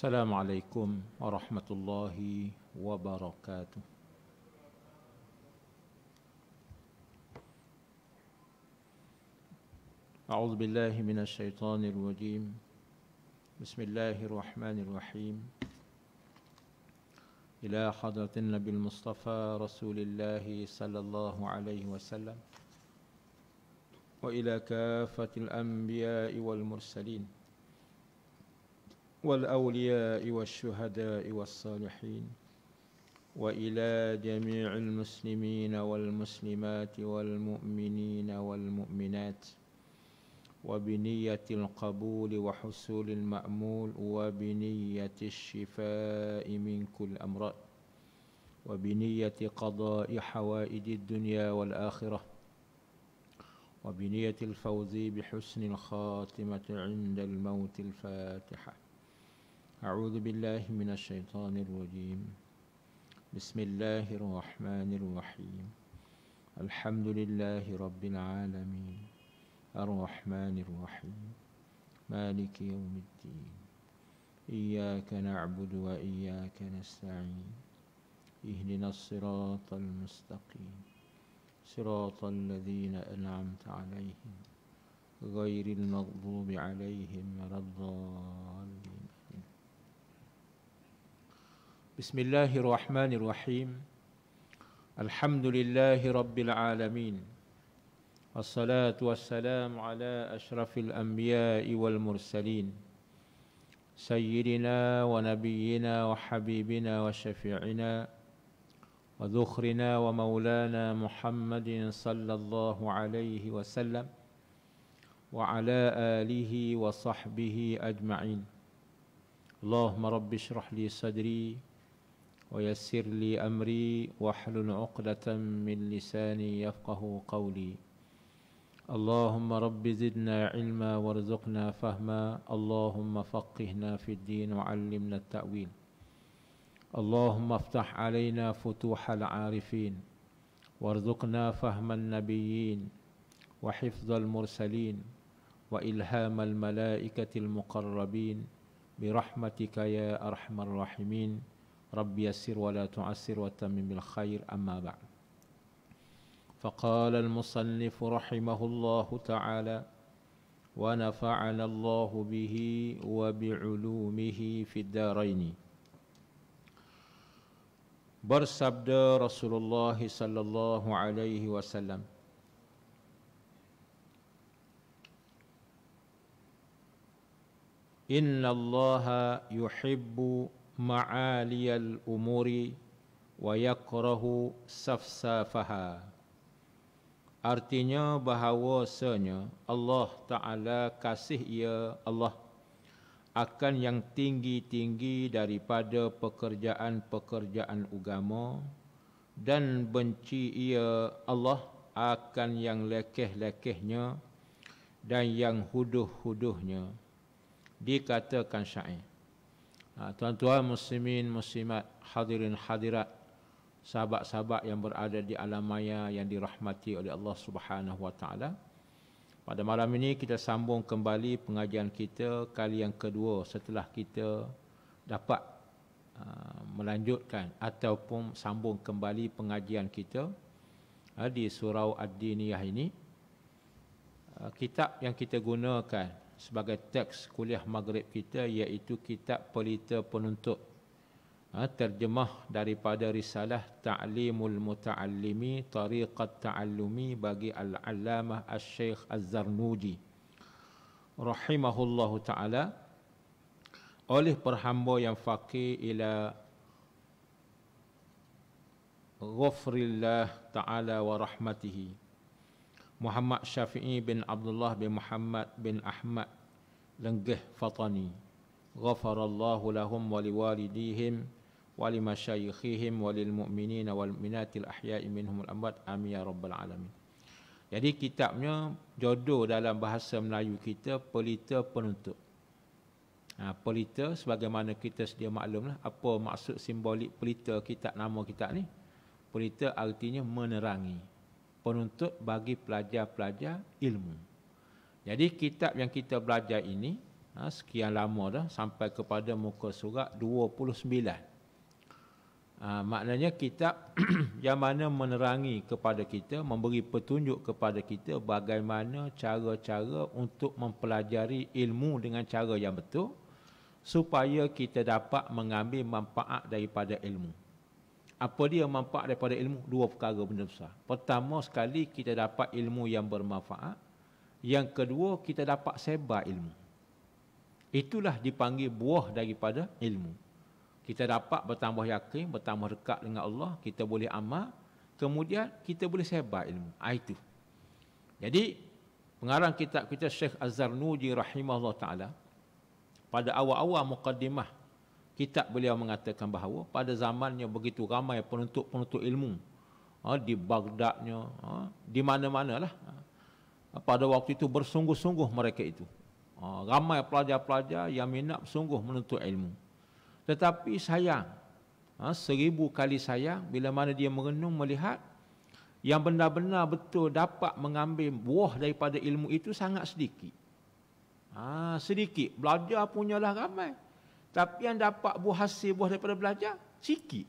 Assalamualaikum warahmatullahi wabarakatuh. A'udzu billahi minasy syaithanir rajim. Bismillahirrahmanirrahim. Ila hadratin Nabil Mustafa Rasulillah sallallahu alaihi wasallam wa ila kafatil anbiya'i wal mursalin والأولياء والشهداء والصالحين وإلى جميع المسلمين والمسلمات والمؤمنين والمؤمنات وبنية القبول وحصول المأمول وبنية الشفاء من كل أمراض وبنية قضاء حوائج الدنيا والآخرة وبنية الفوز بحسن الخاتمة عند الموت. الفاتحة. أعوذ بالله من الشيطان الرجيم. بسم الله الرحمن الرحيم. الحمد لله رب العالمين الرحمن الرحيم مالك يوم الدين إياك نعبد وإياك نستعين اهدنا الصراط المستقيم صراط الذين أنعمت عليهم غير المغضوب عليهم ولا الضالين. Bismillahirrahmanirrahim. Alhamdulillahi rabbil alamin. Wassalatu wassalamu ala asyrafil anbiya'i wal mursalin sayyidina wa nabiyyina wa habibina wa syafi'ina wa dhukhrina wa maulana Muhammadin sallallahu alaihi wasallam wa ala alihi wa sahbihi ajma'in. Allahumma rabbi shrah li sadri ويسر لي أمري واحلل عقدة من لساني يفقه قولي. اللهم رب زدنا علما وارزقنا فهما. اللهم فقهنا في الدين وعلمنا التأويل. اللهم افتح علينا فتوح العارفين وارزقنا فهم النبيين وحفظ المرسلين وإلهام الملائكة المقربين برحمتك يا أرحم الراحمين. Rabbi yassir wa la tu'assir wa tammim bil khair. Amma ba'd. Faqala al-musannif rahimahullahu ta'ala wa nafa'ana Allahu bihi wa bi'ulumihi fid daraini. Bersabda Rasulullah sallallahu alaihi wasallam, Inna Allaha yuhibbu ma'aliyal umuri wa yakrahu safsafaha. Artinya bahawasanya Allah Ta'ala kasih ia Allah akan yang tinggi-tinggi daripada pekerjaan-pekerjaan agama, dan benci ia Allah akan yang lekeh-lekehnya dan yang huduh-huduhnya. Dikatakan syair. Tuan-tuan muslimin muslimat, hadirin hadirat, sahabat-sahabat yang berada di alam maya yang dirahmati oleh Allah Subhanahu wa taala. Pada malam ini kita sambung kembali pengajian kita kali yang kedua setelah kita dapat melanjutkan ataupun sambung kembali pengajian kita di surau Ad-Diniyah ini. Kitab yang kita gunakan sebagai teks kuliah maghrib kita iaitu kitab Pelita Penuntut, terjemah daripada risalah Ta'limul Muta'allimi Tariqat Ta'allumi bagi Al-Allamah Asy-Syaikh Az-Zarnuji rahimahullahu ta'ala, oleh perhamba yang faqih ila ghafrillah ta'ala wa rahmatihi, Muhammad Syafi'i bin Abdullah bin Muhammad bin Ahmad Lenggeh Fatani. Ghafarallahu lahum wa liwalidihim wa limasyayikhihim wa lilmu'minina wal mu'minatil ahya'i minhumul amwat. Amin ya rabbal alamin. Jadi kitabnya jodoh dalam bahasa Melayu kita Pelita Penuntut. Pelita sebagaimana kita sedia maklumlah apa maksud simbolik pelita kitab, nama kitab ni. Pelita artinya menerangi, penuntut bagi pelajar-pelajar ilmu. Jadi kitab yang kita belajar ini Sekian lama dah sampai kepada muka surat 29. Maknanya kitab yang mana menerangi kepada kita, memberi petunjuk kepada kita bagaimana cara-cara untuk mempelajari ilmu dengan cara yang betul supaya kita dapat mengambil manfaat daripada ilmu. Apa dia manfaat daripada ilmu? Dua perkara benda besar. Pertama sekali kita dapat ilmu yang bermanfaat. Yang kedua kita dapat sebar ilmu. Itulah dipanggil buah daripada ilmu. Kita dapat bertambah yakin, bertambah dekat dengan Allah, kita boleh amal, kemudian kita boleh sebar ilmu. Itu. Jadi, pengarang kitab kita Syekh Az-Zarnuji rahimahullah ta'ala, pada awal-awal muqaddimah, kitab beliau mengatakan bahawa pada zamannya begitu ramai penuntut-penuntut ilmu, di Baghdadnya, di mana-mana lah. Pada waktu itu bersungguh-sungguh mereka itu. Ramai pelajar-pelajar yang minat sungguh menuntut ilmu. Tetapi sayang, 1000 kali sayang bila mana dia merenung melihat yang benar-benar betul dapat mengambil buah daripada ilmu itu sangat sedikit. Sedikit. Belajar punyalah ramai. Tapi yang dapat buah hasil buah daripada belajar, sikit.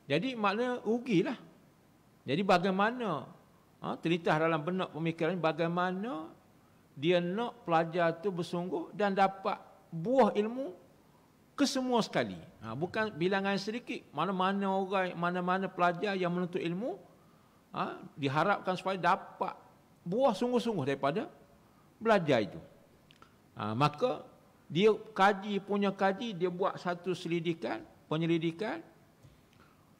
Jadi maknanya rugilah. Jadi bagaimana, terlintas dalam benak pemikiran bagaimana dia nak pelajar tu bersungguh dan dapat buah ilmu kesemua sekali. Bukan bilangan sedikit. Mana-mana orang, mana-mana pelajar yang menuntut ilmu, diharapkan supaya dapat buah sungguh-sungguh daripada belajar itu. Maka dia kaji, dia buat satu penyelidikan,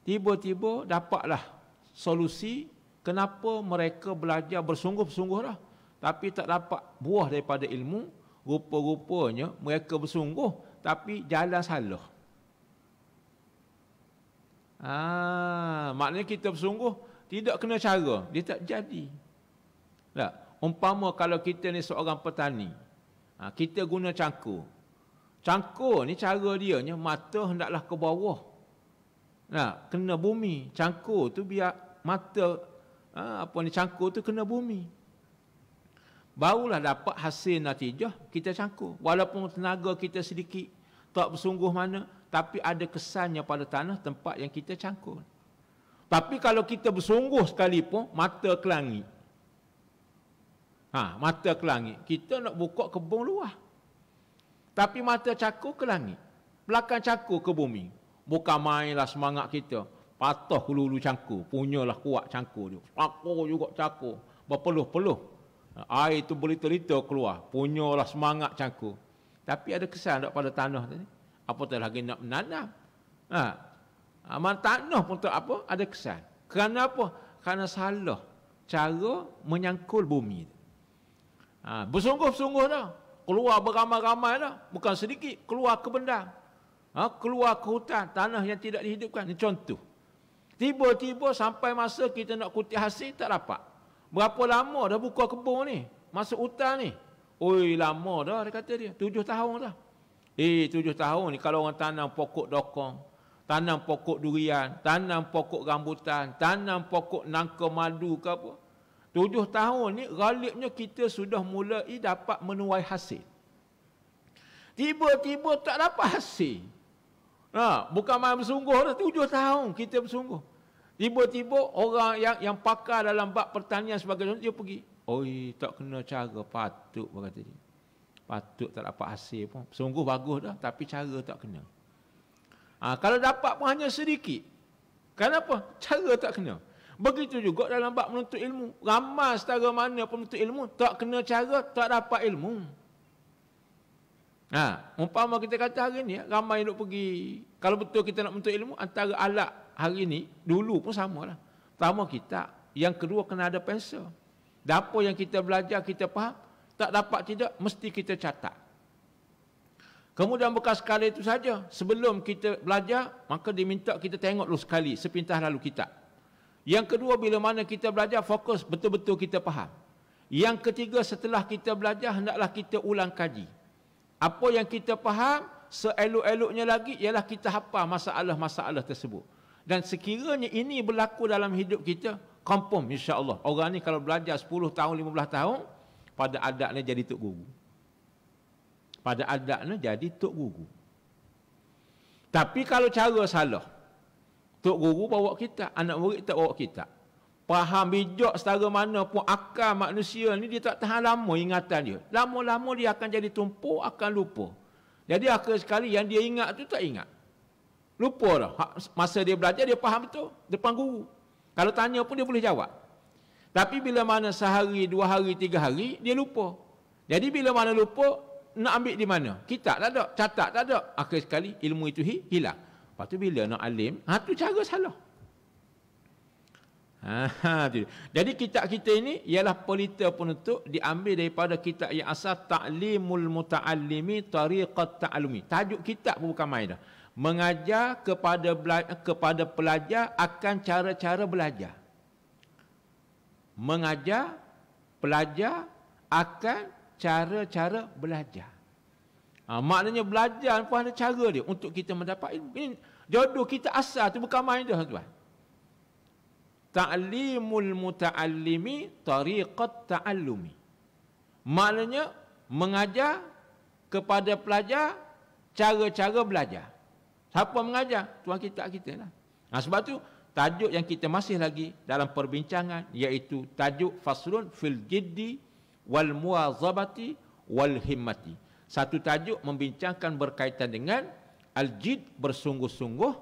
tiba-tiba dapatlah solusi kenapa mereka belajar bersungguh-sungguh lah, tapi tak dapat buah daripada ilmu. Rupa-rupanya mereka bersungguh tapi jalan salah. Maknanya kita bersungguh tidak kena cara, dia tak jadi. Umpama kalau kita ni seorang petani, kita guna cangkul. Cangkul ni cara dia mata hendaklah ke bawah. Kena bumi. Cangkul tu biar mata cangkul tu kena bumi. Barulah dapat hasil natijah kita cangkul. Walaupun tenaga kita sedikit, tak bersungguh mana, tapi ada kesannya pada tanah tempat yang kita cangkul. Tapi kalau kita bersungguh sekalipun, mata ke langit. Mata ke langit. Kita nak buka kebun luar. Tapi mata cangkul ke langit. Belakang cangkul ke bumi. Bukan mainlah semangat kita. Patah hulu-hulu cangkul. Punyalah kuat cangkul dia. Cangkul juga cangkul. Berpeluh-peluh. Air itu berliter-liter keluar. Punyalah semangat cangkul. Tapi ada kesan tak pada tanah tadi? Apatah lagi nak menanam. Tanah pun tak apa, ada kesan. Kerana apa? Kerana salah cara menyangkul bumi. Bersungguh-sungguh dah. Keluar beramai-ramai dah. Bukan sedikit. Keluar ke bendang. Keluar ke hutan. Tanah yang tidak dihidupkan. Ini contoh. Tiba-tiba sampai masa kita nak kutip hasil, tak dapat. Berapa lama dah buka kebun ni? Masuk hutan ni? Oi, lama dah dia kata dia. 7 tahun dah. 7 tahun ni kalau orang tanam pokok dokong, tanam pokok durian, tanam pokok rambutan, tanam pokok nangka madu ke apa. 7 tahun ni galibnya kita sudah mulai dapat menuai hasil. Tiba-tiba tak dapat hasil. Bukan main bersungguh dah. 7 tahun kita bersungguh. Tiba-tiba orang yang pakar dalam bab pertanian sebagai contoh, dia pergi. Oi, tak kena cara, patut berkata dia. Patut tak dapat hasil pun. Sungguh bagus dah, tapi cara tak kena. Kalau dapat pun hanya sedikit. Kenapa? Cara tak kena. Begitu juga dalam bab menuntut ilmu. Ramai setara mana penuntut ilmu, tak kena cara, tak dapat ilmu. Umpama kita kata hari ni, ramai duk pergi. Kalau betul kita nak menuntut ilmu, antara alat hari ni, dulu pun samalah. Pertama kitab, yang kedua kena ada pensel. Dan apa yang kita belajar, kita faham, tak dapat tidak, mesti kita catat. Kemudian bukan sekali itu saja. Sebelum kita belajar, maka diminta kita tengok dulu sekali, sepintas lalu kitab. Yang kedua, bila mana kita belajar, fokus betul-betul kita faham. Yang ketiga, setelah kita belajar, hendaklah kita ulang kaji. Apa yang kita faham, seelok-eloknya lagi, ialah kita hafal masalah-masalah tersebut. Dan sekiranya ini berlaku dalam hidup kita, confirm insya-Allah. Orang ni kalau belajar 10 tahun, 15 tahun, pada adatnya jadi tok guru. Pada adatnya jadi tok guru. Tapi kalau cara salah, tok guru bawa kitab, anak murid tak bawa kitab. Faham bijak setara mana pun akal manusia ni dia tak tahan lama ingatan dia. Lama-lama dia akan jadi tumpuk, akan lupa. Jadi akhir sekali yang dia ingat tu tak ingat. Lupa dah. Masa dia belajar dia faham betul depan guru. Kalau tanya pun dia boleh jawab. Tapi bila mana sehari, 2 hari, 3 hari dia lupa. Jadi bila mana lupa nak ambil di mana? Kitab tak ada, catat tak ada. Akhir sekali ilmu itu hilang. Lepas tu bila nak alim, tu cara salah. Jadi kitab kita ini ialah pelita penutup diambil daripada kitab yang asal Ta'limul Muta'allimi Tariqat Ta'alumi. Tajuk kitab pun bukan main dah. Mengajar kepada pelajar akan cara-cara belajar. Mengajar pelajar akan cara-cara belajar. Maknanya belajar pun ada cara dia untuk kita mendapat ilmu. Ini jodoh kita asal tu bukan main dah tuan. Ta'limul muta'allimi tariqat ta'allumi. Maknanya mengajar kepada pelajar cara-cara belajar. Siapa mengajar? Tuan kitab kita lah. Sebab tu tajuk yang kita masih lagi dalam perbincangan iaitu tajuk faslun fil jiddi wal muwazabati wal himmati. Satu tajuk membincangkan berkaitan dengan al-jid bersungguh-sungguh,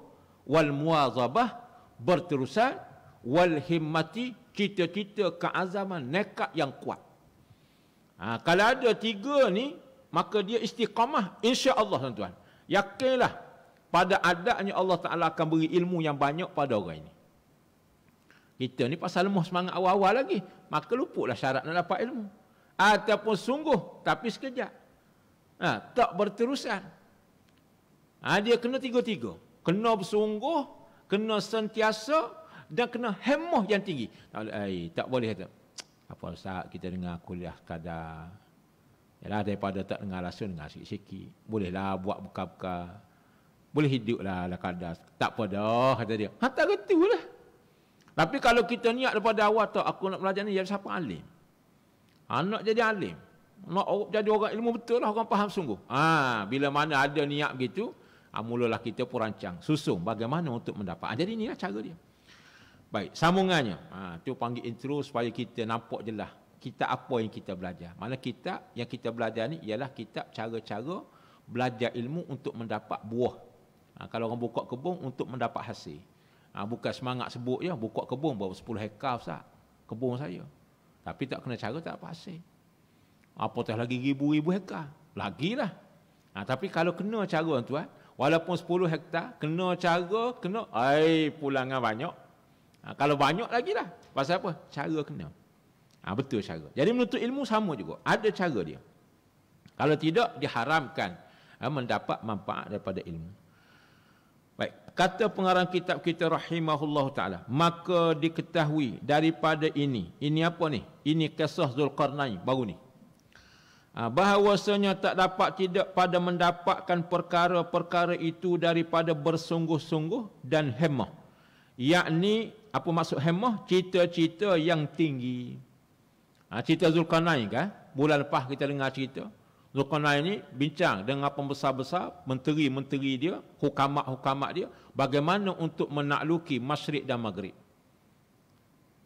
wal muwazabah berterusan, wal himmati cita-cita keazaman nekat yang kuat. Kalau ada 3 ni maka dia istiqamah insya-Allah tuan-tuan. Yakinlah pada adanya Allah Taala akan beri ilmu yang banyak pada orang ini. Kita ni pasal lemah semangat awal-awal lagi, maka luputlah syarat nak dapat ilmu. Ataupun sungguh tapi sekejap. Tak berterusan. Dia kena 3-3. Kena bersungguh, kena sentiasa dan kena hemah yang tinggi. Tak boleh kata, apa Ustaz kita dengar kuliah kadar. Yalah daripada tak dengar langsung dengar sikit-sikit. Bolehlah buat buka-buka. Boleh hiduplah kadar. Tak apa dah kata dia. Tak betul lah. Tapi kalau kita niat daripada awal tak aku nak belajar ni jadi siapa alim. Nak jadi alim. Nak jadi orang ilmu betul lah, orang faham sungguh. Bila mana ada niat begitu, mulalah kita pun rancang, susung bagaimana untuk mendapat. Jadi inilah cara dia. Baik, sambungannya. Tu panggil intro supaya kita nampak jelas kitab apa yang kita belajar. Mana kitab yang kita belajar ni ialah kitab cara-cara belajar ilmu untuk mendapat buah. Kalau orang buka kebun untuk mendapat hasil. Bukan semangat sebut je, buka kebun berapa 10 hektar Ustaz. Kebun saya. Tapi tak kena cara tak dapat hasil. Apatah lagi ribu-ribu hektar. Lagilah. Tapi kalau kena cara tuan, walaupun 10 hektar, kena cara, kena, pulangan banyak. Kalau banyak lagi lah. Pasal apa? Cara kena. Betul cara. Jadi menuntut ilmu sama juga. Ada cara dia. Kalau tidak, diharamkan mendapat manfaat daripada ilmu. Baik. Kata pengarang kitab kita rahimahullah ta'ala. Maka diketahui daripada ini. Ini apa ni? Ini kisah Zulkarnain. Baru ni. Bahawasanya tak dapat tidak pada mendapatkan perkara-perkara itu daripada bersungguh-sungguh dan hemah. Yakni, apa maksud hemah? Cita-cita yang tinggi. Cerita Zulkarnain kan? Bulan lepas kita dengar cerita. Zulkarnain ni bincang dengan pembesar-besar, menteri-menteri dia, hukamat-hukamat dia, bagaimana untuk menakluki Masyriq dan Maghrib.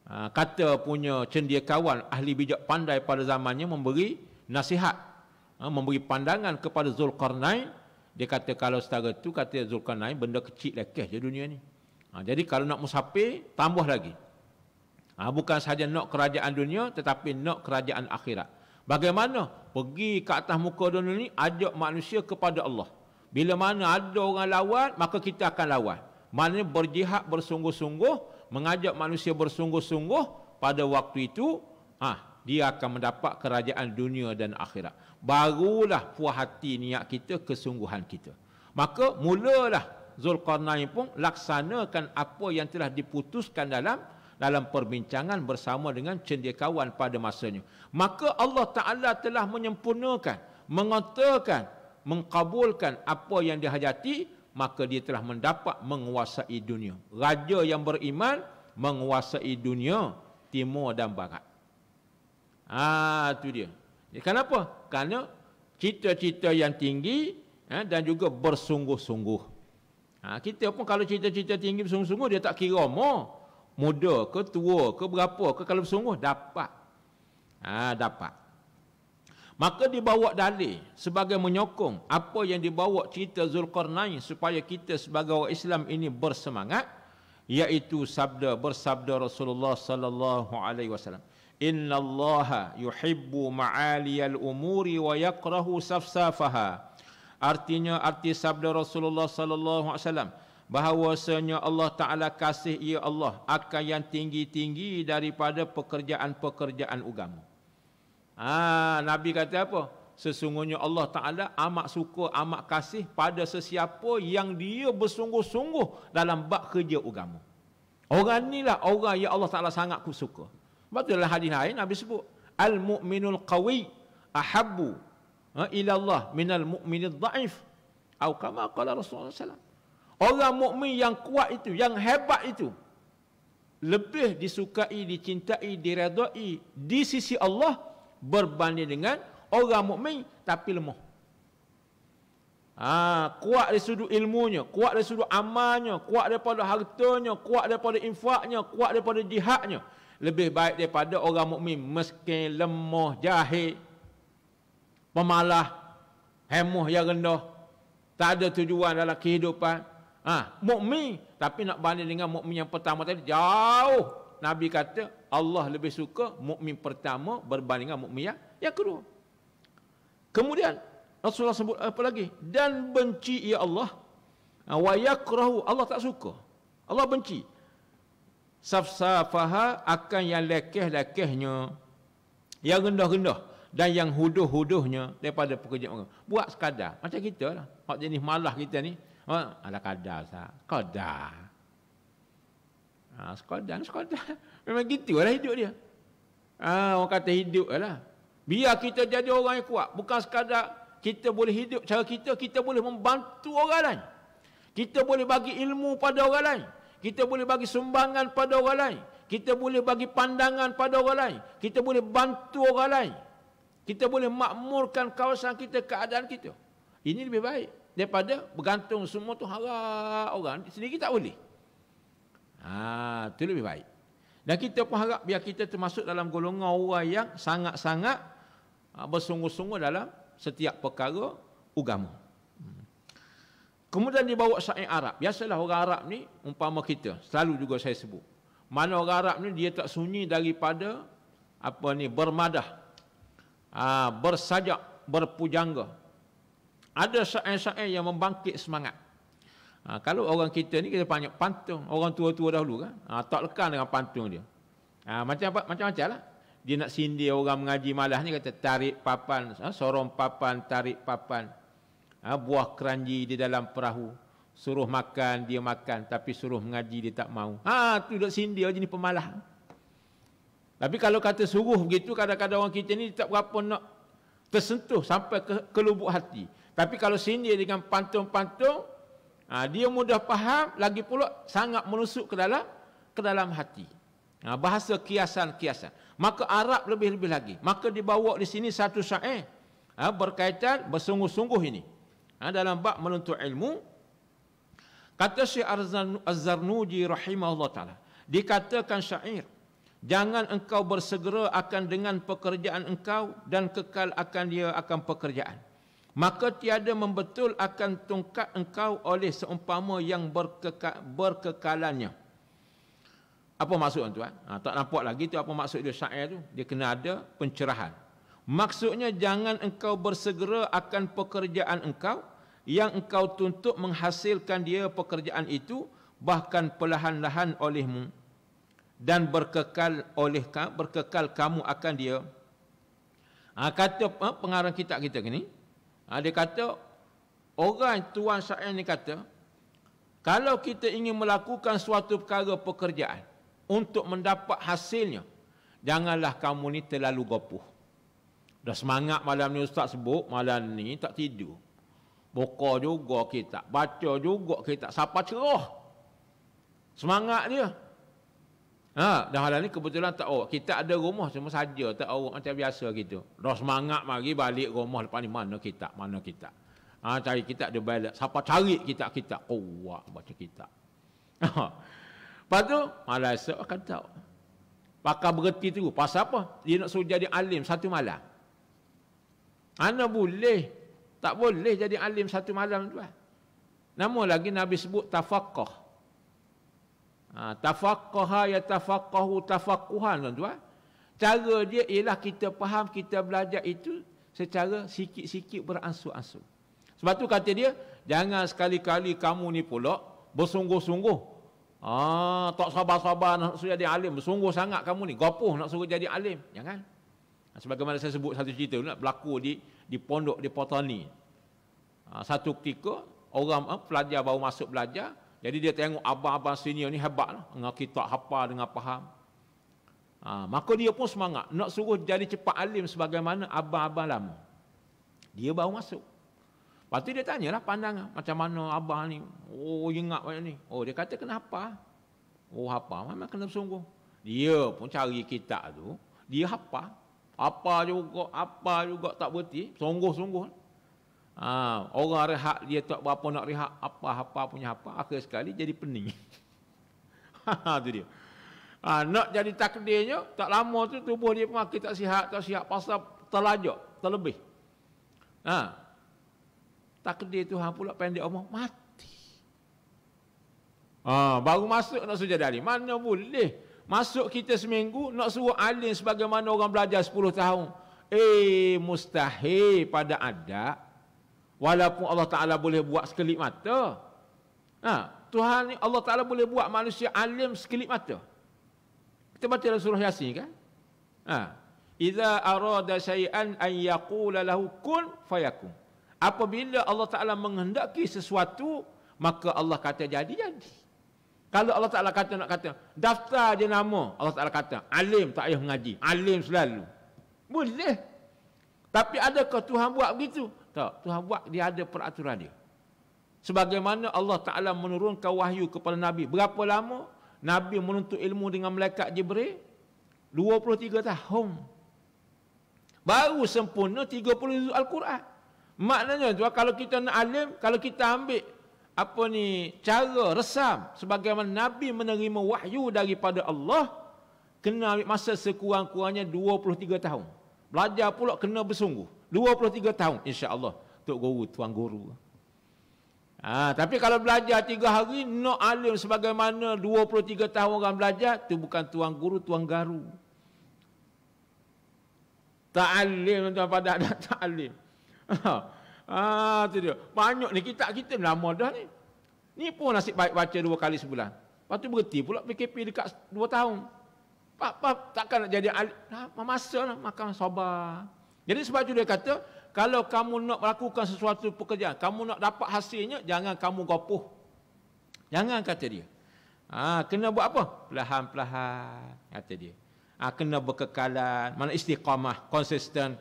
Kata punya cendekiawan ahli bijak pandai pada zamannya memberi nasihat, memberi pandangan kepada Zulkarnain. Dia kata kalau setara tu, kata Zulkarnain, benda kecil lekeh je dunia ni. Jadi kalau nak musafir, tambah lagi. Bukan sahaja nak kerajaan dunia, tetapi nak kerajaan akhirat. Bagaimana? Pergi ke atas muka dunia ni, ajak manusia kepada Allah. Bila mana ada orang lawan, maka kita akan lawan. Maknanya berjihad bersungguh-sungguh, mengajak manusia bersungguh-sungguh, pada waktu itu, dia akan mendapat kerajaan dunia dan akhirat. Barulah puas hati niat kita, kesungguhan kita. Maka mulalah Zulkarnain pun laksanakan apa yang telah diputuskan dalam perbincangan bersama dengan cendekiawan pada masanya. Maka Allah Ta'ala telah menyempurnakan, mengatakan, mengkabulkan apa yang dihajati, maka dia telah mendapat menguasai dunia. Raja yang beriman menguasai dunia timur dan barat. Itu dia. Kenapa? Kerana cita-cita yang tinggi dan juga bersungguh-sungguh. Kita pun kalau cita-cita tinggi bersungguh-sungguh, dia tak kira muda ke tua ke berapa ke, kalau bersungguh dapat. Dapat. Maka dibawa dalil sebagai menyokong apa yang dibawa cerita Zulkarnain supaya kita sebagai orang Islam ini bersemangat, iaitu bersabda Rasulullah sallallahu alaihi wasallam, innallaha yuhibbu ma'aliyal umuri wa yakrahu safsafaha. Arti sabda Rasulullah sallallahu alaihi wasallam bahawasanya Allah Taala kasih ia Allah akan yang tinggi-tinggi daripada pekerjaan-pekerjaan agama. Nabi kata apa? Sesungguhnya Allah Taala amat suka, amat kasih pada sesiapa yang dia bersungguh-sungguh dalam bab kerja agama. Orang inilah orang yang Allah Taala sangat suka. Betul dalam hadis lain Nabi sebut, al-mu'minul qawi ahabbu ila Allah minal mu'minid dhaif. Atau kama qala Rasulullah sallallahu alaihi wasallam. Orang mukmin yang kuat itu, yang hebat itu, lebih disukai, dicintai, diredai di sisi Allah berbanding dengan orang mukmin tapi lemah. Kuat dari sudut ilmunya, kuat dari sudut amalnya, kuat daripada hartanya, kuat daripada infaknya, kuat daripada jihadnya, lebih baik daripada orang mukmin miskin, lemah, jahil, pemalas, hemah yang rendah, tak ada tujuan dalam kehidupan. Mukmin, tapi nak banding dengan mukmin yang pertama tadi jauh. Nabi kata Allah lebih suka mukmin pertama berbanding dengan mukmin yang kedua. Kemudian Rasulullah sebut apa lagi? Dan benci ia Allah, wa yakrahu, Allah tak suka, Allah benci safsafaha, akan yang lekeh-lekehnya, yang rendah-rendah dan yang huduh-huduhnya daripada pekerjaan orang. Buat sekadar macam kita lah. Hak jenis malah kita ni, ala kadar sah, kadar. Sekadar. Memang gitulah hidup dia. Orang kata hidup lah. Biar kita jadi orang yang kuat. Bukan sekadar kita boleh hidup cara kita boleh membantu orang lain. Kita boleh bagi ilmu pada orang lain. Kita boleh bagi sumbangan pada orang lain. Kita boleh bagi pandangan pada orang lain. Kita boleh bantu orang lain. Kita boleh makmurkan kawasan kita, keadaan kita. Ini lebih baik daripada bergantung semua tu harap orang. Sendiri tak boleh. Itu lebih baik. Dan kita pun harap biar kita termasuk dalam golongan orang yang sangat-sangat bersungguh-sungguh dalam setiap perkara agama. Kemudian dibawa syair Arab. Biasalah orang Arab ni, umpama kita, selalu juga saya sebut, mana orang Arab ni dia tak sunyi daripada bermadah, bersajak, berpujangga. Ada syair-syair yang membangkit semangat. Kalau orang kita ni kita panggil pantun, orang tua-tua dahulu kan, tak lekan dengan pantun dia. Macam-macam lah. Dia nak sindir orang mengaji malas ni, kata tarik papan, sorong papan, tarik papan. Buah keranji di dalam perahu, suruh makan dia makan, tapi suruh mengaji dia tak mau. Tu duk sindir jenis pemalas. Tapi kalau kata suruh begitu, kadang-kadang orang kita ni tak berapa nak tersentuh sampai ke lubuk hati. Tapi kalau sindir dengan pantun-pantun, dia mudah faham, lagi pula sangat menusuk ke dalam hati. Bahasa kiasan-kiasan. Maka Arab lebih-lebih lagi. Maka dibawa di sini satu syair berkaitan bersungguh-sungguh ini. Dalam bab menuntut ilmu, kata Syekh Az-Zarnuji rahimahullah ta'ala, dikatakan syair, jangan engkau bersegera akan dengan pekerjaan engkau dan kekal akan dia akan pekerjaan. Maka tiada membetul akan tongkat engkau oleh seumpama yang berkekalannya. Apa maksud tuan? Tak nampak lagi tu apa maksud dia syair tu. Dia kena ada pencerahan. Maksudnya jangan engkau bersegera akan pekerjaan engkau yang engkau tuntut menghasilkan dia pekerjaan itu, bahkan perlahan-lahan olehmu, dan berkekal kamu akan dia. Kata pengarang kitab kita ni, dia kata, orang tuan syair ni kata, kalau kita ingin melakukan suatu perkara pekerjaan untuk mendapat hasilnya, janganlah kamu ni terlalu gopoh. Dah semangat malam ni ustaz sebut, malam ni tak tidur. Buka juga kitab, baca juga kitab, siapa cerah. Semangat dia. Dan hal ni kebetulan tak kita ada rumah cuma saja tak macam biasa gitu. Dah semangat mari balik rumah lepas ni mana kitab. Cari kitab dia balik. Siapa cari kitab kuat baca kitab. Lepas tu malas akan tahu. Pakar berhenti tu pasal apa? Dia nak suruh jadi alim satu malam. Mana boleh? Tak boleh jadi alim satu malam tu. Nama lagi Nabi sebut tafaqqah. Tafaqqaha yatafaqahu tafaqquhan tuan. Cara dia ialah kita faham, kita belajar itu secara sikit-sikit beransur-ansur. Sebab tu kata dia, jangan sekali-kali kamu ni pula bersungguh-sungguh. Tak sabar-sabar nak suruh jadi alim, bersungguh sangat kamu ni, gopoh nak suruh jadi alim. Jangan. Sebagaimana saya sebut satu cerita nak berlaku di pondok di Potani. Satu ketika orang pelajar baru masuk belajar, jadi dia tengok abang-abang senior ni hebatlah, dengan kitab hafal dengan faham. Maka dia pun semangat nak suruh jadi cepat alim sebagaimana abang-abang lama. Dia baru masuk. Lepas tu dia tanyalah pandangan, macam mana abang ni? Ingat macam ni. Dia kata kenapa? Hafal, memang kena bersungguh. Dia pun cari kitab tu, dia hafal. Apa juga tak berhenti, sungguh-sungguh. Orang rehat dia tak berapa nak rehat, apa punya apa, akhir sekali jadi pening. Tu dia. Nak jadi takdirnya, tak lama tu tubuh dia pun makin tak sihat pasal terlajak, terlebih. Takdir Tuhan pula pendek umur, mati. Baru masuk nak suruh jadi alim. Mana boleh. Masuk kita seminggu, nak suruh alim sebagaimana orang belajar 10 tahun. Mustahil pada adat. Walaupun Allah Ta'ala boleh buat sekelip mata. Tuhan ni, Allah Ta'ala boleh buat manusia alim sekelip mata. Kita baca dalam surah Yasin kan? Iza arada syai'an an yaqula lahu kun fayakun. Apabila Allah Ta'ala menghendaki sesuatu, maka Allah kata jadi. Kalau Allah Ta'ala kata nak kata, daftar je nama, Allah Ta'ala kata, alim tak payah mengaji, alim selalu. Boleh. Tapi adakah Tuhan buat begitu? Tak, Tuhan buat dia ada peraturan dia. Sebagaimana Allah Ta'ala menurunkan wahyu kepada Nabi. Berapa lama Nabi menuntut ilmu dengan malaikat Jibril? 23 tahun. Baru sempurna 30 juz Al-Quran. Maknanya tu kalau kita nak alim, kalau kita ambil cara resam sebagaimana Nabi menerima wahyu daripada Allah, kena ambil masa sekurang-kurangnya 23 tahun. Belajar pula kena bersungguh. 23 tahun insya-Allah. Tok guru, tuan guru. Tapi kalau belajar 3 hari nak alim sebagaimana 23 tahun orang belajar, tu bukan tuan guru, tuan garu. Ta'alim tuan pada ada ta'alim. Tu dia. Banyak ni kita lama dah ni. Ni pun nasib baik baca 2 kali sebulan. Lepas tu berhenti pula PKP dekat 2 tahun. Takkan nak jadi alim. Masa lah, makan sabar. Jadi sebab tu dia kata, kalau kamu nak melakukan sesuatu pekerjaan, kamu nak dapat hasilnya, jangan kamu gopoh. Jangan kata dia. Kena buat apa? Perlahan-perlahan, kata dia. Kena berkekalan, mana istiqamah, konsisten.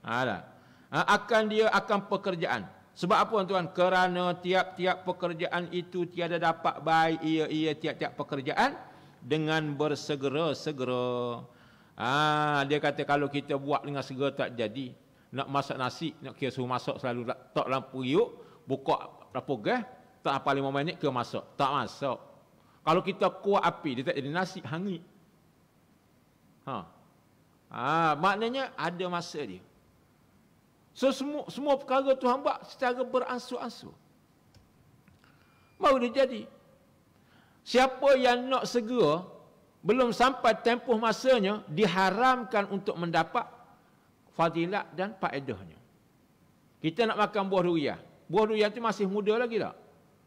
Dia akan pekerjaan. Sebab apa tuan? Kerana tiap-tiap pekerjaan itu tiada dapat baik ia tiap-tiap pekerjaan dengan bersegera-segera. Dia kata kalau kita buat dengan segera tak jadi. Nak masak nasi, nak kira suruh masak selalu tak lampu riuk, buka dapur gas, tak apa 5 minit ke masak. Tak masak. Kalau kita kuat api, dia tak jadi nasi, hangit. Maknanya ada masa dia. So semua perkara Tuhan buat secara beransur-ansur. Baru dia jadi. Siapa yang nak segera, belum sampai tempoh masanya, diharamkan untuk mendapat fadilat dan faedahnya. Kita nak makan buah durian. Buah durian itu masih muda lagi tak?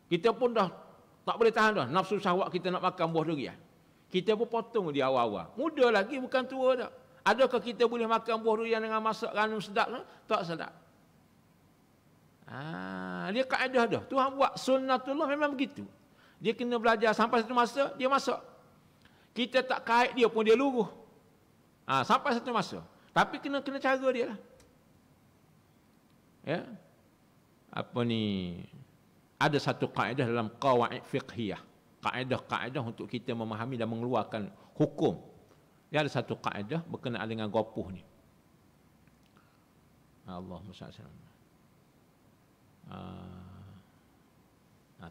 Kita pun dah tak boleh tahan dah. Nafsu syahwat kita nak makan buah durian. Kita pun potong di awal-awal. Muda lagi, bukan tua tak? Adakah kita boleh makan buah durian dengan masak ranum sedap? Tak sedap. Dia kaedah dah. Tuhan buat sunnatullah memang begitu. Dia kena belajar sampai satu masa, dia masak. Kita tak kait dia pun dia luruh. Sampai satu masa. Tapi kena cara dia lah. Ya. Ada satu kaedah dalam qawaid fiqhiyah. Kaedah-kaedah untuk kita memahami dan mengeluarkan hukum. Dia ada satu kaedah berkenaan dengan gopoh ni. Allahumma salli alaihi wasallam.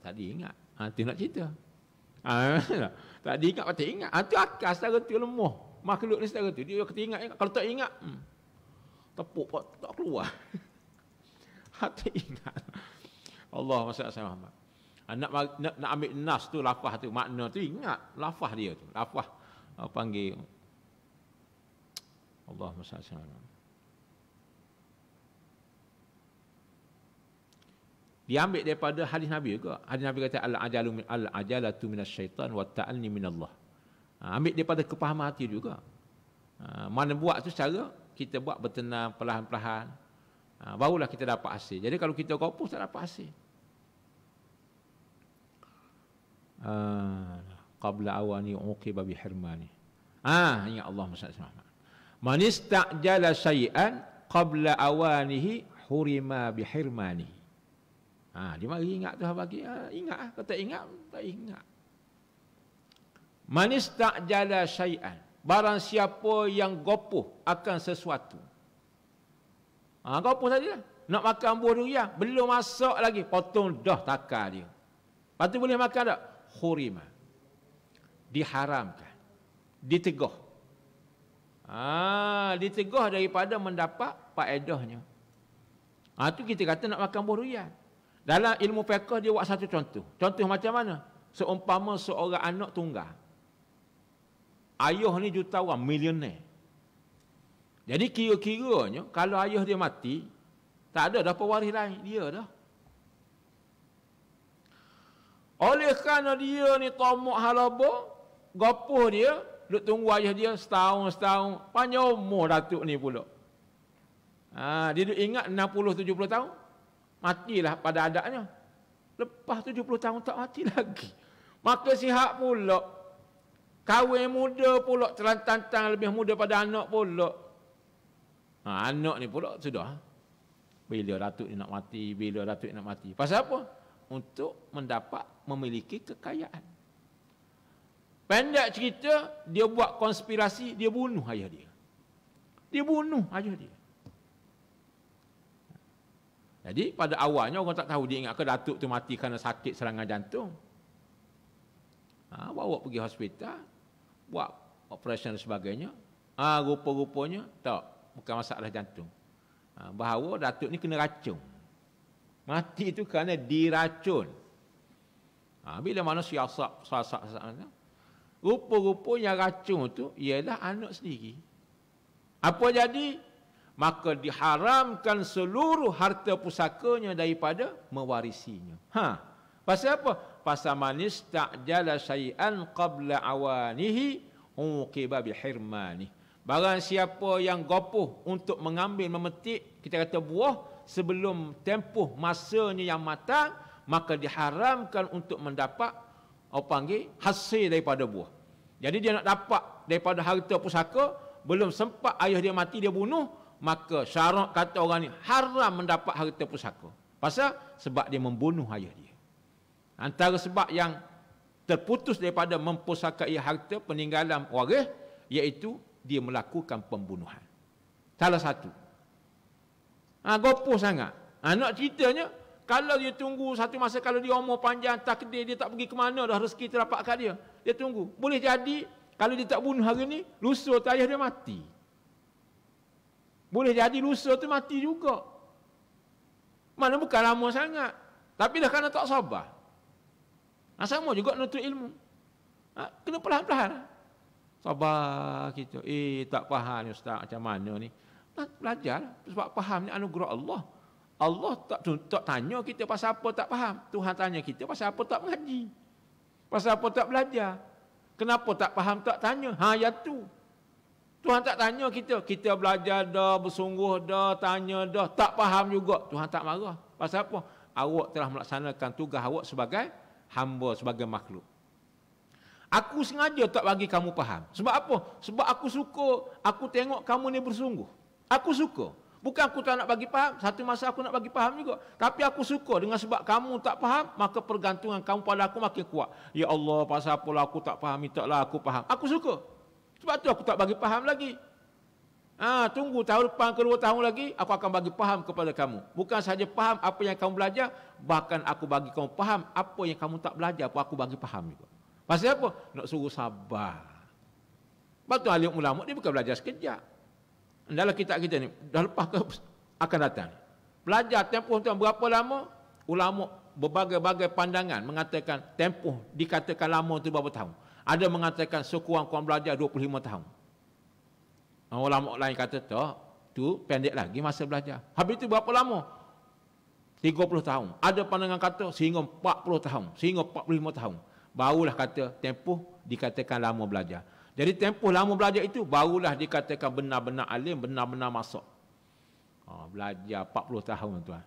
Tadi ingat. Tu nak cerita. Tadi ingat patut ingat. Tu akal setara tu lemah. Makhluk ni setara tu. Dia kata ingat. Kalau tak ingat, tepuk tak keluar. Hati ingat. Allahumma salli alaihi wasallam. Nak ambil nas tu, lafaz tu, makna tu ingat. Lafaz dia tu. Lafaz panggil. Allahumma salli alaihi wasallam. Diambil daripada hadis Nabi juga. Hadis Nabi kata al-ajalatu minasyaitan wa ta'anni minallah. Ambil daripada kepahaman hati juga. Mana buat tu secara kita buat bertenang perlahan-perlahan. Barulah kita dapat hasil. Jadi kalau kita gopoh tak dapat hasil. Qabla awani uqiba bi hirmani. Ingat Allah Subhanahu. Man istajala syai'an qabla awanihi hurima bi hirmanihi. Dia mari ingat tu bagi. Ingat kalau tak ingat, tak ingat. Man istajala syai'an, barang siapa yang gopoh akan sesuatu. Gopoh sajalah. Nak makan buah durian, belum masak lagi, potong dah takar dia. Lepas tu boleh makan tak? Hurima. Diharamkan. Ditegah. Ditegah daripada mendapat faedahnya. Tu kita kata nak makan buah durian. Dalam ilmu fiqh dia buat satu contoh. Contoh macam mana? Seumpama seorang anak tunggal. Ayah ni jutawan, milioner. Jadi kira-kiranya kalau ayah dia mati, tak ada dah pewaris lain, dia dah. Oleh kerana dia ni tamak halaba, gopoh dia, duk tunggu ayah dia setahun, panjang umur datuk ni pula. Dia duk ingat 60-70 tahun. Matilah pada adanya. Lepas 70 tahun tak mati lagi. Maka sihat pula. Kahwin muda pula. Terlantang lebih muda pada anak pula. Anak ni pula sudah. Bila datuk ni nak mati. Bila datuk ni nak mati. Pasal apa? Untuk memiliki kekayaan. Pendek cerita, dia buat konspirasi. Dia bunuh ayah dia. Dia bunuh ayah dia. Jadi pada awalnya orang tak tahu, dia ingat ke datuk tu mati kerana sakit serangan jantung. Bawa pergi hospital, buat operasi dan sebagainya. Rupa-rupanya tak, bukan masalah jantung. Bahawa datuk ni kena racun. Mati itu kerana diracun. Bila mana siasat, rupa-rupanya racun tu ialah anak sendiri. Apa jadi? Maka diharamkan seluruh harta pusakanya daripada mewarisinya. Pasal apa? Pasal manis ta'jala syai'an qabla awanihi uqiba bihirmani. Barang siapa yang gopoh untuk mengambil, memetik, kita kata buah, sebelum tempoh masanya yang matang, maka diharamkan untuk mendapat hasil daripada buah. Jadi dia nak dapat daripada harta pusaka, belum sempat ayah dia mati, dia bunuh, maka syarak kata orang ni haram mendapat harta pusaka. Pasal? Sebab dia membunuh ayah dia. Antara sebab yang terputus daripada mempusakai harta peninggalan waris, iaitu dia melakukan pembunuhan. Salah satu. Gopoh sangat. Nak ceritanya, kalau dia tunggu satu masa, kalau dia umur panjang, takdir dia tak pergi ke mana dah, rezeki terdapat kat dia. Dia tunggu. Boleh jadi, kalau dia tak bunuh hari ni, lusa ayah dia mati. Boleh jadi lusa tu mati juga. Mana bukan lama sangat. Tapi dah kerana tak sabar. Sama juga nuntut ilmu. Kena perlahan-perlahan. Sabar kita. Tak faham ni ustaz macam mana ni. Belajar. Sebab faham ni anugerah Allah. Allah tak tanya kita pasal apa tak faham. Tuhan tanya kita pasal apa tak mengaji. Pasal apa tak belajar. Kenapa tak faham tak tanya. Ya tu. Tuhan tak tanya kita. Kita belajar dah, bersungguh dah, tanya dah. Tak faham juga. Tuhan tak marah. Pasal apa? Awak telah melaksanakan tugas awak sebagai hamba, sebagai makhluk. Aku sengaja tak bagi kamu faham. Sebab apa? Sebab aku suka. Aku tengok kamu ni bersungguh. Aku suka. Bukan aku tak nak bagi faham. Satu masa aku nak bagi faham juga. Tapi aku suka dengan sebab kamu tak faham, maka pergantungan kamu pada aku makin kuat. Ya Allah, pasal apalah aku tak faham, mintalah aku faham. Aku suka. Sebab tu aku tak bagi faham lagi. Tunggu tahun depan, kedua tahun lagi, aku akan bagi faham kepada kamu. Bukan sahaja faham apa yang kamu belajar, bahkan aku bagi kamu faham apa yang kamu tak belajar pun aku bagi faham juga. Pasal apa? Nak suruh sabar. Sebab tu alim ulama dia bukan belajar sekejap. Dalam kitab kita ni, dah lepas ke akan datang. Belajar tempoh tuan berapa lama? Ulama berbagai-bagai pandangan mengatakan tempoh dikatakan lama tu berapa tahun. Ada mengatakan sekurang-kurang belajar 25 tahun. Ulama lain kata tak, tu pendek lagi masa belajar. Habis itu berapa lama? 30 tahun. Ada pandangan kata sehingga 40 tahun, sehingga 45 tahun. Barulah kata tempoh dikatakan lama belajar. Jadi tempoh lama belajar itu barulah dikatakan benar-benar alim, benar-benar masuk. Belajar 40 tahun tuan.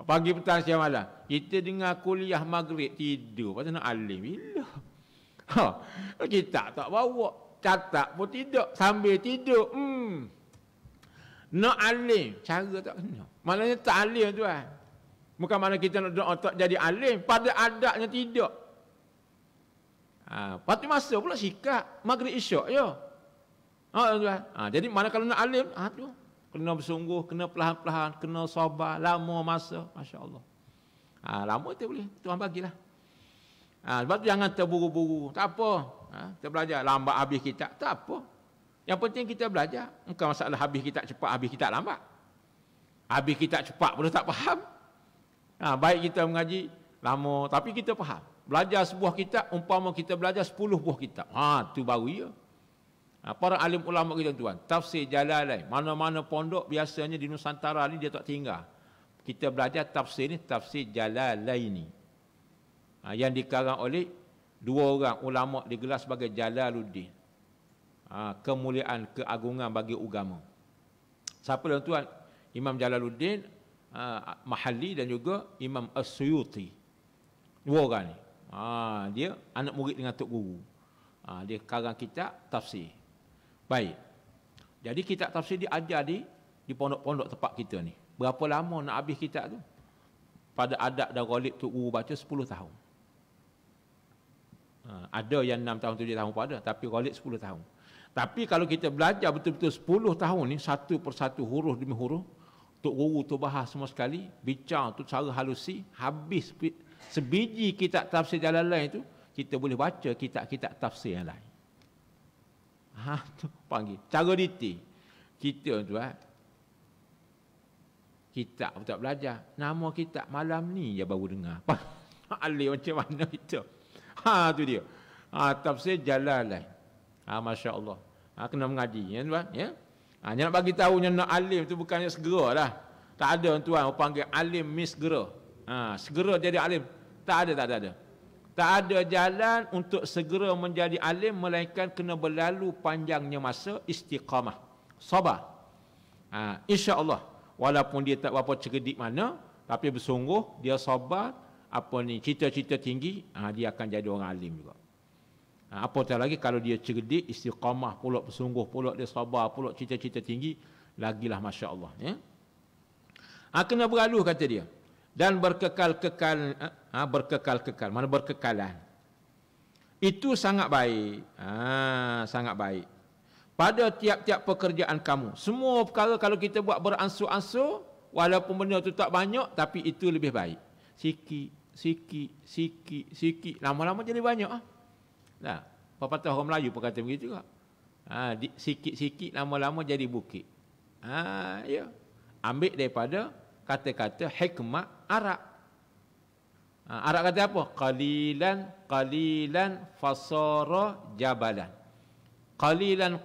Pagi petang siang malam. Kita dengar kuliah maghrib tidur. Pasal nak alim. Bila? Kita tak bawa. Catat pun tidak. Sambil tidur. Nak alim. Cara tak kena. Maknanya tak alim tuan. Bukan makna kita nak doa tak jadi alim. Pada adatnya tidak. Lepas tu masa pula sikap. Maghrib isyak je. Jadi mana kalau nak alim. Tu. Kena bersungguh. Kena perlahan-perlahan. Kena sabar. Lama masa. Masya Allah. Lama tu boleh. Tuhan bagilah. Sebab tu jangan terburu-buru. Tak apa. Kita belajar lambat habis kitab. Tak apa. Yang penting kita belajar. Bukan masalah habis kitab cepat, habis kitab lambat. Habis kitab cepat pun tak faham. Baik kita mengaji lama, tapi kita faham. Belajar sebuah kitab, umpama kita belajar 10 buah kitab. Tu baru ya. Para alim ulama kita tuan, tafsir Jalalain. Mana-mana pondok biasanya di Nusantara ni dia tak tinggal. Kita belajar tafsir ni, tafsir Jalalain ni. Yang dikarang oleh dua orang ulama digelar sebagai Jalaluddin. Kemuliaan, keagungan bagi agama. Siapa dia tuan? Imam Jalaluddin Mahalli dan juga Imam As-Suyuti. Dua orang ni. Dia anak murid dengan tok guru. Dia karang kitab tafsir. Baik. Jadi kitab tafsir dia ajar di pondok-pondok tempat kita ni. Berapa lama nak habis kitab tu? Pada adat dan ghalib tok guru baca 10 tahun. Ada yang 6 tahun 7 tahun pada, tapi ghalib 10 tahun. Tapi kalau kita belajar betul-betul 10 tahun ni satu persatu huruf demi huruf, tok guru tu bahas semua sekali, bincang tu cara halusi, habis sebiji kitab tafsir Jalalain itu kita boleh baca kitab-kitab tafsir yang lain. Tu panggil cara detail. Kita tu kitab pun tak belajar. Nama kitab malam ni je baru dengar. Alim macam mana kita? Tu dia. Tafsir Jalalain. Masya Allah. Kena mengaji ya tuan, ya. Nak bagi tahu yang nak alim tu bukannya segera lah. Tak ada tuan orang panggil alim segera. Segera jadi alim. Tak ada. Tak ada jalan untuk segera menjadi alim melainkan kena berlalu panjangnya masa istiqamah. Sabar. Insya-Allah walaupun dia tak berapa cerdik mana, tapi bersungguh dia sabar, cita-cita tinggi, dia akan jadi orang alim juga. Apatah lagi kalau dia cerdik, istiqamah pula, bersungguh pula, dia sabar pula, cita-cita tinggi, lagilah masya-Allah, ya. Kena berlalu kata dia. Dan berkekal-kekal, berkekal-kekal, mana berkekalan. Itu sangat baik. Sangat baik. Pada tiap-tiap pekerjaan kamu. Semua perkara kalau kita buat beransur-ansur, walaupun benda tu tak banyak, tapi itu lebih baik. Sikit. Lama-lama jadi banyak. Pepatah orang Melayu pun kata begitu juga. Sikit-sikit lama-lama jadi bukit. Ya. Ambil daripada kata-kata hikmah Arab. Arab kata apa? Qalilan fasara jabalan. Qalilan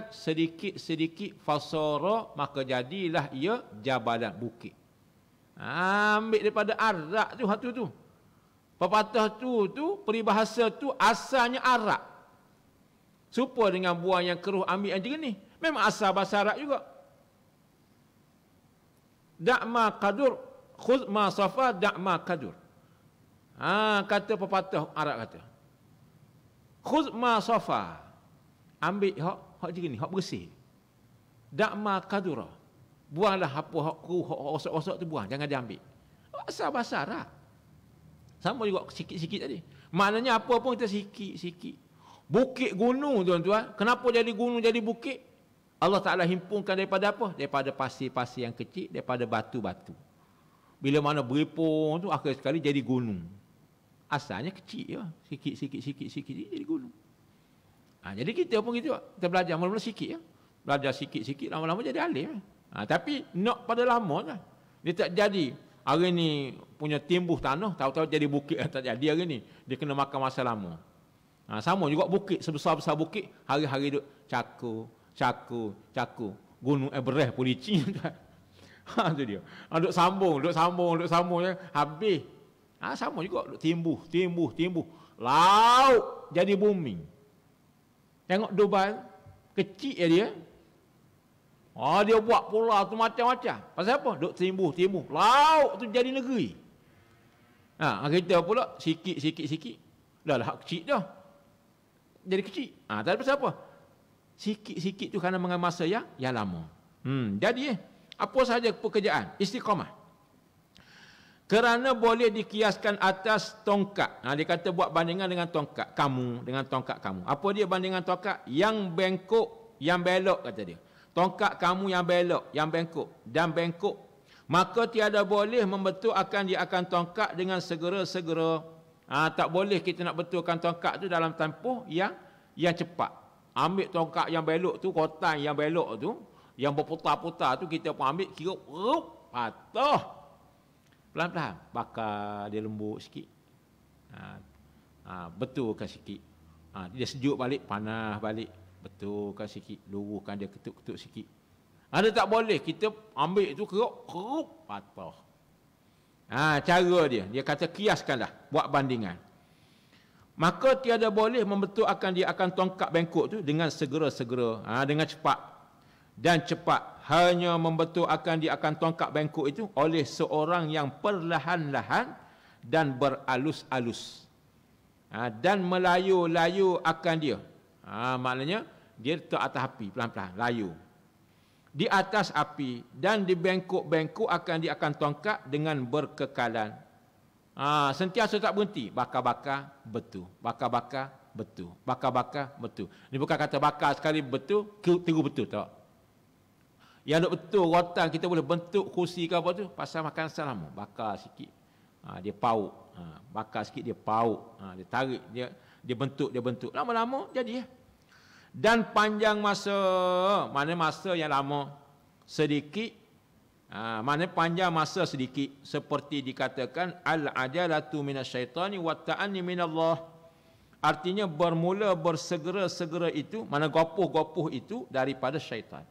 sedikit fasara, maka jadilah ia jabalan, bukit. Ambil daripada Arab tu. Pepatah tu peribahasa tu asalnya Arab. Serupa dengan buah yang keruh ambil yang jernih. Memang asal bahasa Arab juga. Da'ma qadur, khudh ma safa da'ma qadur. Kata pepatah Arab kata. Khudh ma safa. Ambil hak jernih, hak bersih. Da'ma qadura. Buanglah apa hak keruh, hak rosak-rosak tu buang, jangan diambil. Asal bahasa Arab. Sama juga sikit-sikit tadi. Maknanya apa pun kita sikit-sikit. Bukit gunung tuan-tuan. Kenapa jadi gunung jadi bukit? Allah Ta'ala himpunkan daripada apa? Daripada pasir-pasir yang kecil, daripada batu-batu. Bila mana beripung tu akhir sekali jadi gunung. Asalnya kecil ya. Sikit jadi gunung. Jadi kita pun gitu. Kita belajar mula-mula sikit ya. Belajar sikit-sikit lama-lama jadi alim. Tapi nak pada lama kan. Dia tak jadi. Hari ni punya timbuh tanah, tahu-tahu jadi bukit. Tak jadi hari ni. Dia kena makan masa lama. Sama juga bukit, sebesar-besar bukit, hari-hari duk caku. Gunung Everest pun licin. Tu dia. Duk sambung ya. Habis. Sama juga duk timbuh. Laut jadi bumi. Tengok Dubai, kecil ya dia. Dia buat pula tu macam-macam. Pasal apa? Duk timbuh. Laut tu jadi negeri. Kita pula sikit. Dah kecil dah. Jadi kecil. Tapi pasal apa? Sikit tu kerana mengambil masa yang lama. Jadi apa sahaja pekerjaan? Istiqamah. Kerana boleh dikiaskan atas tongkat. Dia kata buat bandingan dengan tongkat kamu. Apa dia bandingan tongkat? Yang bengkok, yang belok kata dia. Tongkat kamu yang belok, yang bengkok dan bengkok. Maka tiada boleh membetulkan dia akan tongkat dengan segera-segera. Tak boleh kita nak betulkan tongkat tu dalam tempoh yang cepat. Ambil tongkat yang belok tu, kotan yang belok tu, yang berputar-putar tu kita pun ambil, kira patah. Pelan-pelan bakar dia lembut sikit. Betulkan sikit. Dia sejuk balik, panas balik. Betulkan sikit, luruskan dia, ketuk-ketuk sikit. Ada tak boleh kita ambil tu keruk patah. Cara dia kata kiaskanlah, buat bandingan. Maka tiada boleh membetulkan dia akan tongkat bengkok tu dengan segera-segera, dengan cepat. Dan cepat hanya membetulkan dia akan tongkat bengkok itu oleh seorang yang perlahan-lahan dan beralus-alus. Dan melayu-layu akan dia. Maknanya dia letak atas api pelan-pelan, layu. Di atas api dan di bengkok-bengkok dia akan tongkat dengan berkekalan. Sentiasa tak berhenti. Bakar-bakar, betul. Bakar-bakar, betul. Bakar-bakar, betul. Ini bukan kata bakar sekali betul, tiru betul tak. Yang nak betul rotan kita boleh bentuk kursi ke apa tu, pasal makan selama. Bakar sikit. Dia pauk. Bakar sikit dia pauk. Dia tarik, dia bentuk. Lama-lama jadi ya. Dan panjang masa, mana masa yang lama sedikit, mana panjang masa sedikit, seperti dikatakan al-ajalatu minasyaitani wa ta'anni minallah. Artinya bermula bersegera-segera itu, mana gopoh-gopoh itu daripada syaitan.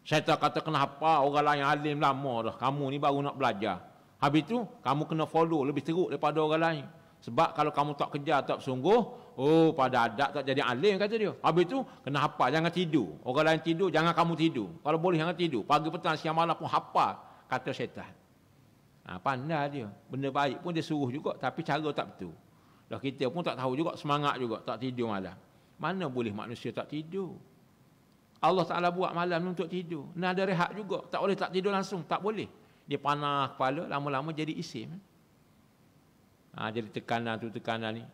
Syaitan kata kenapa orang lain alim lama dah, kamu ni baru nak belajar. Habis tu kamu kena follow lebih teruk daripada orang lain. Sebab kalau kamu tak kejar, tak bersungguh, pada adat tak jadi alim kata dia. Habis tu kena hafal, jangan tidur. Orang lain tidur, jangan kamu tidur. Kalau boleh jangan tidur. Pagi petang siang malam pun hafal, kata syaitan. Pandai dia. Benda baik pun dia suruh juga, tapi cara tak betul. Dah kita pun tak tahu juga, semangat juga tak tidur malam. Mana boleh manusia tak tidur? Allah Ta'ala buat malam untuk tidur. Ada rehat juga. Tak boleh tak tidur langsung, tak boleh. Dia panah kepala, lama-lama jadi isim. Jadi tekanan ni.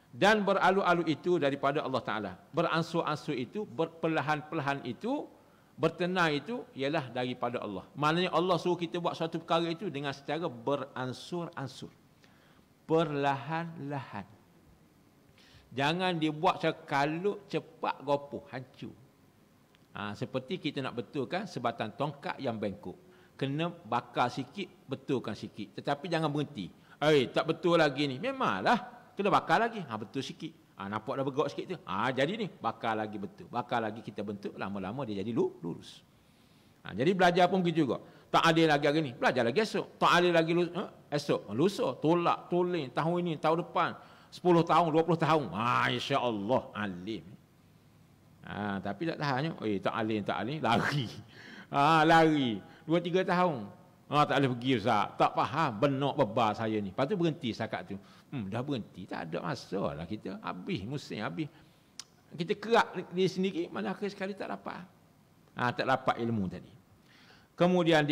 Dan beralu-alu itu daripada Allah Ta'ala. Beransur-ansur itu, berperlahan-perlahan itu, bertenang itu, ialah daripada Allah. Maknanya Allah suruh kita buat suatu perkara itu dengan secara beransur-ansur. Perlahan-lahan. Jangan dibuat secara kalut, cepat, gopoh, hancur. Seperti kita nak betulkan sebatang tongkat yang bengkok. Kena bakar sikit, betulkan sikit. Tetapi jangan berhenti. Tak betul lagi ni. Memanglah. Kena bakar lagi. Betul sikit. Nampak dah bergerak sikit tu. Jadi ni. Bakar lagi betul. Bakar lagi kita bentuk. Lama-lama dia jadi lurus. Jadi belajar pun begitu juga. Tak adil lagi hari ni. Belajar lagi esok. Tak adil lagi esok. Lusa. Tolak. Tuling. Tahun ini. Tahun depan. 10 tahun. 20 tahun. InsyaAllah. Alim. Tapi tak tahannya. Tak alim. Lari. Lari. 2-3 tahun. Tak boleh pergi Ustaz. Tak faham. Benar bebar saya ni. Lepas tu berhenti setakat tu. Dah berhenti. Tak ada masalah kita. Habis. Musim habis. Kita kerak di sendiri. Mana akhir sekali tak dapat. Tak dapat ilmu tadi. Kemudian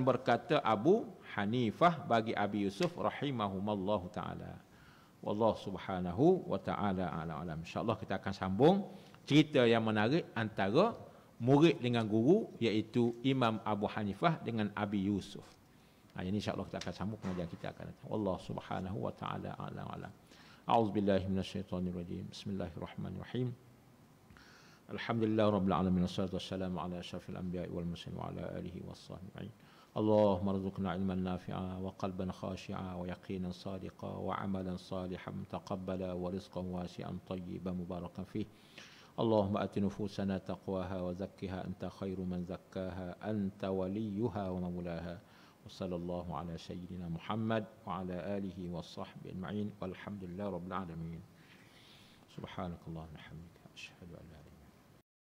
berkata Abu Hanifah bagi Abi Yusuf rahimahumallahu ta'ala. Wallahu subhanahu wa ta'ala a'lam. InsyaAllah kita akan sambung cerita yang menarik antara murid dengan guru, iaitu Imam Abu Hanifah dengan Abi Yusuf. Ini insyaAllah kita akan sambung pengajian kita akan datang. Wallahu subhanahu wa ta'ala a'lam. A'udzubillahi minasyaitonirrajim. Bismillahirrahmanirrahim. Alhamdulillah rabbil alamin, wassalatu wassalamu ala asyrafil anbiya'i wal mursalin wa ala alihi wassahbihi. Allahumma rzuqna ilman nafi'a wa qalban khashi'a wa yaqinan sadiqa wa amalan salihan taqabbala wa rizqan wasi'an tayyiban mubarakan fih. Allahumma ati nufusana taqwaha wa zakkiha anta khairu man zakkaha anta waliyuha wa maulaha. Wa sallallahu ala sayyidina Muhammad wa ala alihi wa sahbihi ajma'in walhamdulillahi rabbil alamin. Subhanakallahumma wa bihamdika asyhadu an la